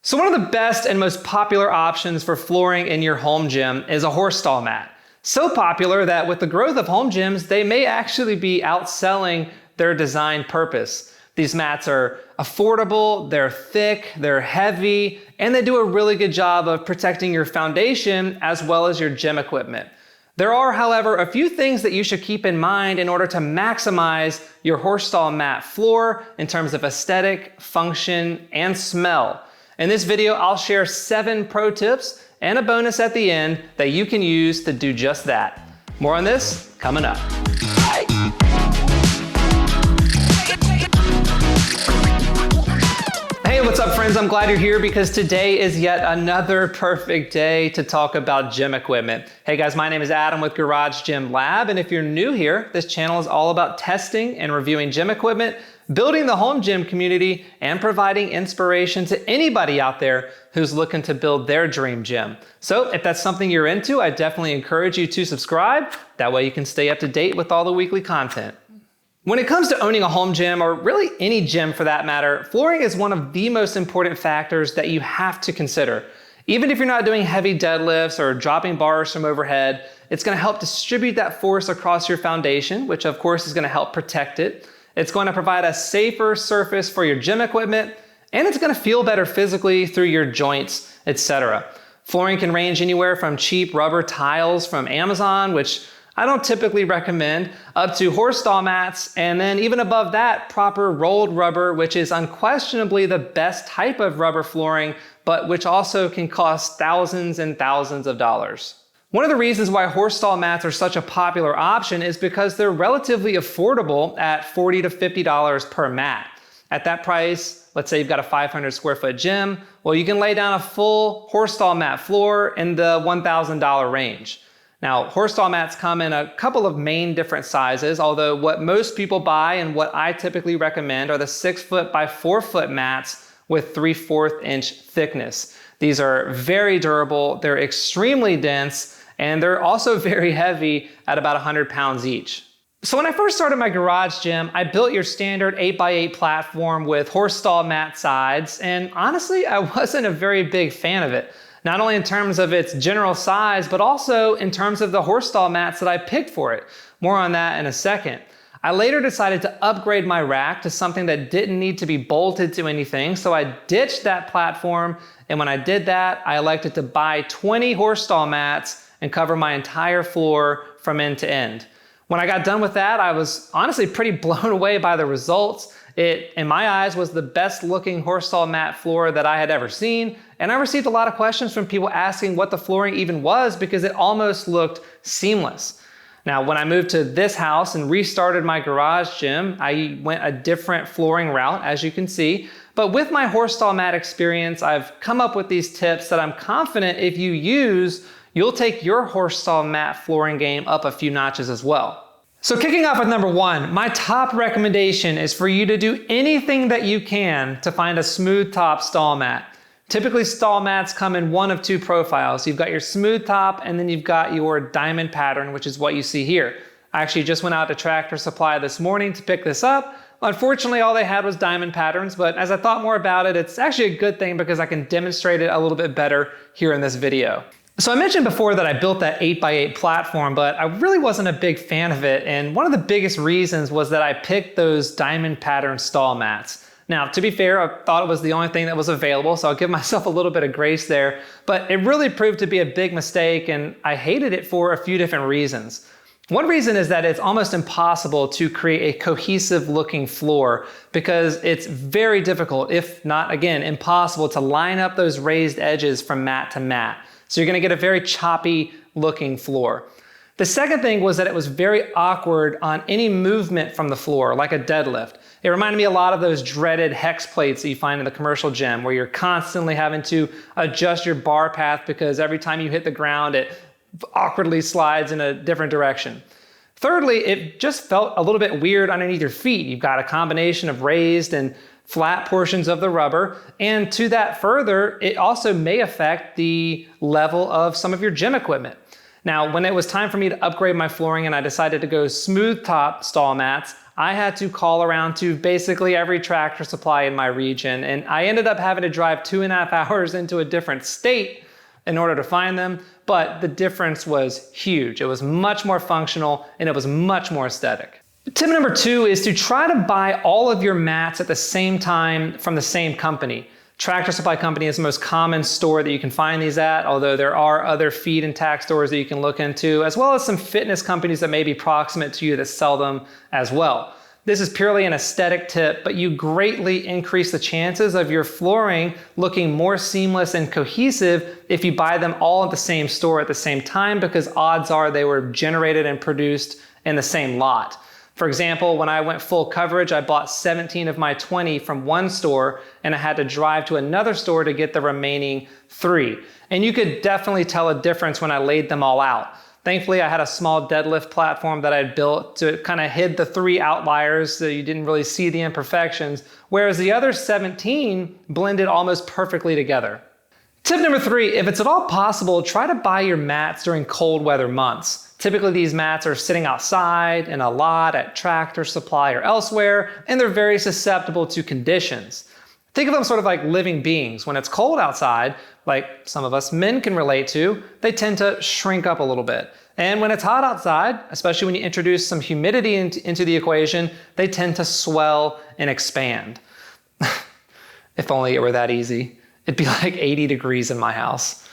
So one of the best and most popular options for flooring in your home gym is a horse stall mat. So popular that with the growth of home gyms, they may actually be outselling their design purpose. These mats are affordable, they're thick, they're heavy, and they do a really good job of protecting your foundation as well as your gym equipment. There are, however, a few things that you should keep in mind in order to maximize your horse stall mat floor in terms of aesthetic, function, and smell. In this video, I'll share 7 pro tips and a bonus at the end that you can use to do just that. More on this coming up. Hey, what's up friends? I'm glad you're here because today is yet another perfect day to talk about gym equipment. Hey guys, my name is Adam with Garage Gym Lab, and if you're new here, this channel is all about testing and reviewing gym equipment, building the home gym community, and providing inspiration to anybody out there who's looking to build their dream gym. So if that's something you're into, I definitely encourage you to subscribe. That way you can stay up to date with all the weekly content. When it comes to owning a home gym, or really any gym for that matter, flooring is one of the most important factors that you have to consider. Even if you're not doing heavy deadlifts or dropping bars from overhead, it's going to help distribute that force across your foundation, which of course is going to help protect it. It's going to provide a safer surface for your gym equipment, and it's going to feel better physically through your joints, etc. Flooring can range anywhere from cheap rubber tiles from Amazon, which I don't typically recommend, up to horse stall mats, and then even above that, proper rolled rubber, which is unquestionably the best type of rubber flooring, but which also can cost thousands and thousands of dollars. One of the reasons why horse stall mats are such a popular option is because they're relatively affordable at $40 to $50 per mat. At that price, let's say you've got a 500 square foot gym, well, you can lay down a full horse stall mat floor in the $1,000 range. Now, horse stall mats come in a couple of main different sizes, although what most people buy and what I typically recommend are the 6 foot by 4 foot mats with 3/4 inch thickness. These are very durable, they're extremely dense, and they're also very heavy at about 100 pounds each. So when I first started my garage gym, I built your standard 8x8 platform with horse stall mat sides, and honestly, I wasn't a very big fan of it. Not only in terms of its general size, but also in terms of the horse stall mats that I picked for it. More on that in a second. I later decided to upgrade my rack to something that didn't need to be bolted to anything, so I ditched that platform, and when I did that, I elected to buy 20 horse stall mats and cover my entire floor from end to end. When I got done with that, I was honestly pretty blown away by the results. It, in my eyes, was the best looking horse stall mat floor that I had ever seen, and I received a lot of questions from people asking what the flooring even was because it almost looked seamless. Now, when I moved to this house and restarted my garage gym, I went a different flooring route, as you can see, but with my horse stall mat experience, I've come up with these tips that I'm confident if you use, you'll take your horse stall mat flooring game up a few notches as well. So kicking off with number 1, my top recommendation is for you to do anything that you can to find a smooth top stall mat. Typically stall mats come in one of 2 profiles. You've got your smooth top and then you've got your diamond pattern, which is what you see here. I actually just went out to Tractor Supply this morning to pick this up. Unfortunately, all they had was diamond patterns, but as I thought more about it, it's actually a good thing because I can demonstrate it a little bit better here in this video. So I mentioned before that I built that 8x8 platform, but I really wasn't a big fan of it. And one of the biggest reasons was that I picked those diamond pattern stall mats. Now, to be fair, I thought it was the only thing that was available, so I'll give myself a little bit of grace there. But it really proved to be a big mistake, and I hated it for a few different reasons. One reason is that it's almost impossible to create a cohesive looking floor because it's very difficult, if not, again, impossible to line up those raised edges from mat to mat. So you're going to get a very choppy looking floor. The second thing was that it was very awkward on any movement from the floor, like a deadlift. It reminded me a lot of those dreaded hex plates that you find in the commercial gym where you're constantly having to adjust your bar path because every time you hit the ground, it awkwardly slides in a different direction. Thirdly, it just felt a little bit weird underneath your feet. You've got a combination of raised and flat portions of the rubber, and to that further, it also may affect the level of some of your gym equipment. Now, when it was time for me to upgrade my flooring and I decided to go smooth top stall mats, I had to call around to basically every Tractor Supply in my region, and I ended up having to drive 2.5 hours into a different state in order to find them, but the difference was huge. It was much more functional and it was much more aesthetic. Tip number 2 is to try to buy all of your mats at the same time from the same company. Tractor Supply Company is the most common store that you can find these at, although there are other feed and tack stores that you can look into, as well as some fitness companies that may be proximate to you that sell them as well. This is purely an aesthetic tip, but you greatly increase the chances of your flooring looking more seamless and cohesive if you buy them all at the same store at the same time, because odds are they were generated and produced in the same lot. For example, when I went full coverage, I bought 17 of my 20 from one store, and I had to drive to another store to get the remaining 3. And you could definitely tell a difference when I laid them all out. Thankfully, I had a small deadlift platform that I built to kind of hid the 3 outliers so you didn't really see the imperfections, whereas the other 17 blended almost perfectly together. Tip number 3, if it's at all possible, try to buy your mats during cold weather months. Typically, these mats are sitting outside in a lot at Tractor Supply or elsewhere, and they're very susceptible to conditions. Think of them sort of like living beings. When it's cold outside, like some of us men can relate to, they tend to shrink up a little bit. And when it's hot outside, especially when you introduce some humidity into the equation, they tend to swell and expand. If only it were that easy. It'd be like 80 degrees in my house.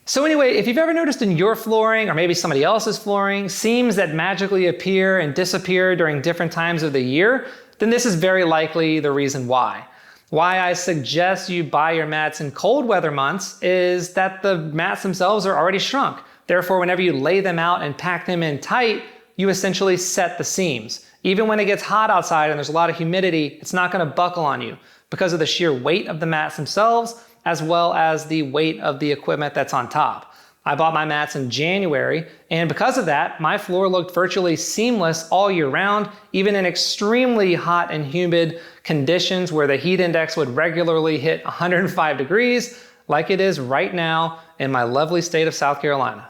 So anyway, if you've ever noticed in your flooring, or maybe somebody else's flooring, seams that magically appear and disappear during different times of the year, then this is very likely the reason why. Why I suggest you buy your mats in cold weather months is that the mats themselves are already shrunk. Therefore, whenever you lay them out and pack them in tight, you essentially set the seams. Even when it gets hot outside and there's a lot of humidity, it's not going to buckle on you because of the sheer weight of the mats themselves, as well as the weight of the equipment that's on top. I bought my mats in January, and because of that, my floor looked virtually seamless all year round, even in extremely hot and humid conditions where the heat index would regularly hit 105 degrees, like it is right now in my lovely state of South Carolina.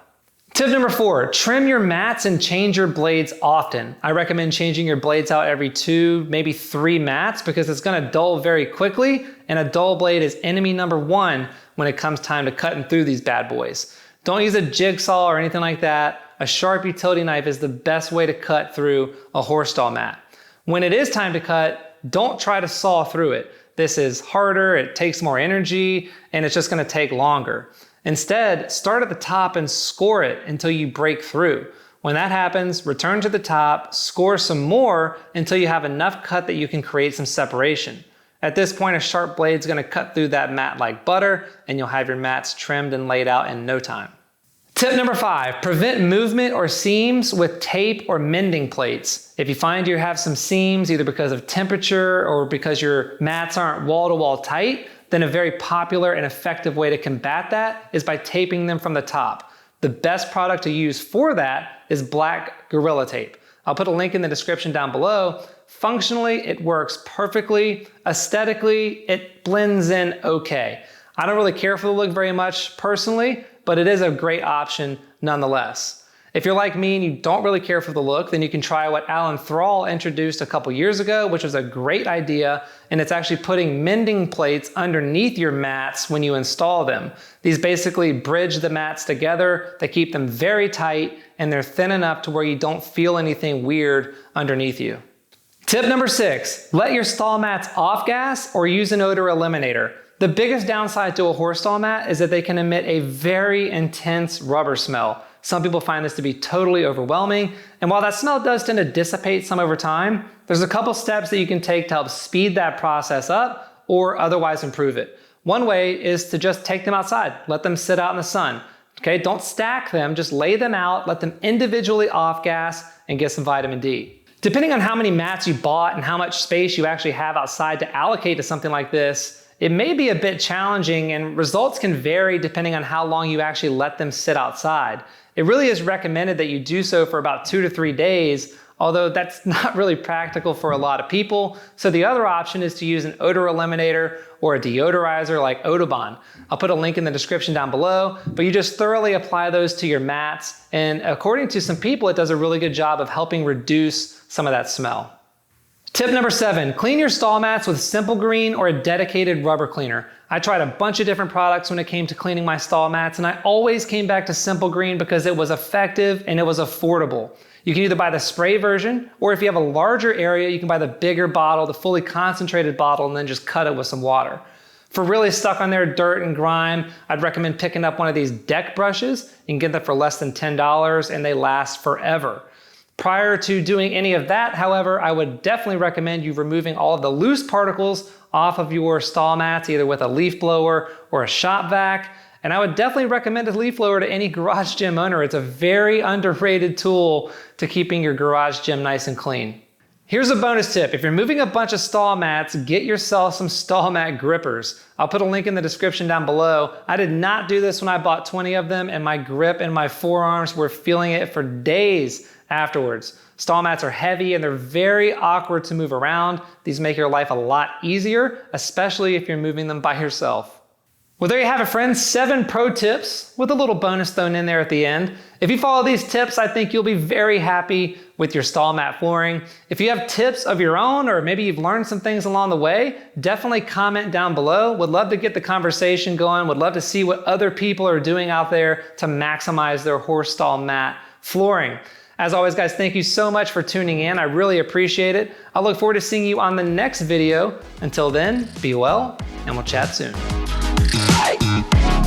Tip number 4, trim your mats and change your blades often. I recommend changing your blades out every 2, maybe 3 mats because it's gonna dull very quickly, and a dull blade is enemy number 1 when it comes time to cutting through these bad boys. Don't use a jigsaw or anything like that. A sharp utility knife is the best way to cut through a horse stall mat. When it is time to cut, don't try to saw through it. This is harder, it takes more energy, and it's just gonna take longer. Instead, start at the top and score it until you break through. When that happens, return to the top, score some more until you have enough cut that you can create some separation. At this point, a sharp blade is going to cut through that mat like butter, and you'll have your mats trimmed and laid out in no time. Tip number 5, prevent movement or seams with tape or mending plates. If you find you have some seams, either because of temperature or because your mats aren't wall-to-wall tight, then a very popular and effective way to combat that is by taping them from the top. The best product to use for that is black Gorilla Tape. I'll put a link in the description down below. Functionally, it works perfectly. Aesthetically, it blends in okay. I don't really care for the look very much personally, but it is a great option nonetheless. If you're like me and you don't really care for the look, then you can try what Alan Thrall introduced a couple years ago, which was a great idea, and it's actually putting mending plates underneath your mats when you install them. These basically bridge the mats together, they keep them very tight, and they're thin enough to where you don't feel anything weird underneath you. Tip number 6, let your stall mats off gas or use an odor eliminator. The biggest downside to a horse stall mat is that they can emit a very intense rubber smell. Some people find this to be totally overwhelming, and while that smell does tend to dissipate some over time, there's a couple steps that you can take to help speed that process up or otherwise improve it. One way is to just take them outside, let them sit out in the sun. Okay, don't stack them, just lay them out, let them individually off gas and get some vitamin D. Depending on how many mats you bought and how much space you actually have outside to allocate to something like this, it may be a bit challenging and results can vary depending on how long you actually let them sit outside. It really is recommended that you do so for about 2 to 3 days, although that's not really practical for a lot of people. So the other option is to use an odor eliminator or a deodorizer like Audubon. I'll put a link in the description down below, but you just thoroughly apply those to your mats. And according to some people, it does a really good job of helping reduce some of that smell. Tip number 7, clean your stall mats with Simple Green or a dedicated rubber cleaner. I tried a bunch of different products when it came to cleaning my stall mats, and I always came back to Simple Green because it was effective and it was affordable. You can either buy the spray version, or if you have a larger area, you can buy the bigger bottle, the fully concentrated bottle, and then just cut it with some water. For really stuck on there dirt and grime, I'd recommend picking up one of these deck brushes. You can get them for less than $10 and they last forever. Prior to doing any of that, however, I would definitely recommend you removing all of the loose particles off of your stall mats, either with a leaf blower or a shop vac. And I would definitely recommend a leaf blower to any garage gym owner. It's a very underrated tool to keeping your garage gym nice and clean. Here's a bonus tip. If you're moving a bunch of stall mats, get yourself some stall mat grippers. I'll put a link in the description down below. I did not do this when I bought 20 of them, and my grip and my forearms were feeling it for days afterwards. Stall mats are heavy and they're very awkward to move around. These make your life a lot easier, especially if you're moving them by yourself. Well, there you have it, friends. 7 pro tips with a little bonus thrown in there at the end. If you follow these tips, I think you'll be very happy with your stall mat flooring. If you have tips of your own, or maybe you've learned some things along the way, definitely comment down below. Would love to get the conversation going. Would love to see what other people are doing out there to maximize their horse stall mat flooring. As always, guys, thank you so much for tuning in. I really appreciate it. I look forward to seeing you on the next video. Until then, be well, and we'll chat soon. Bye.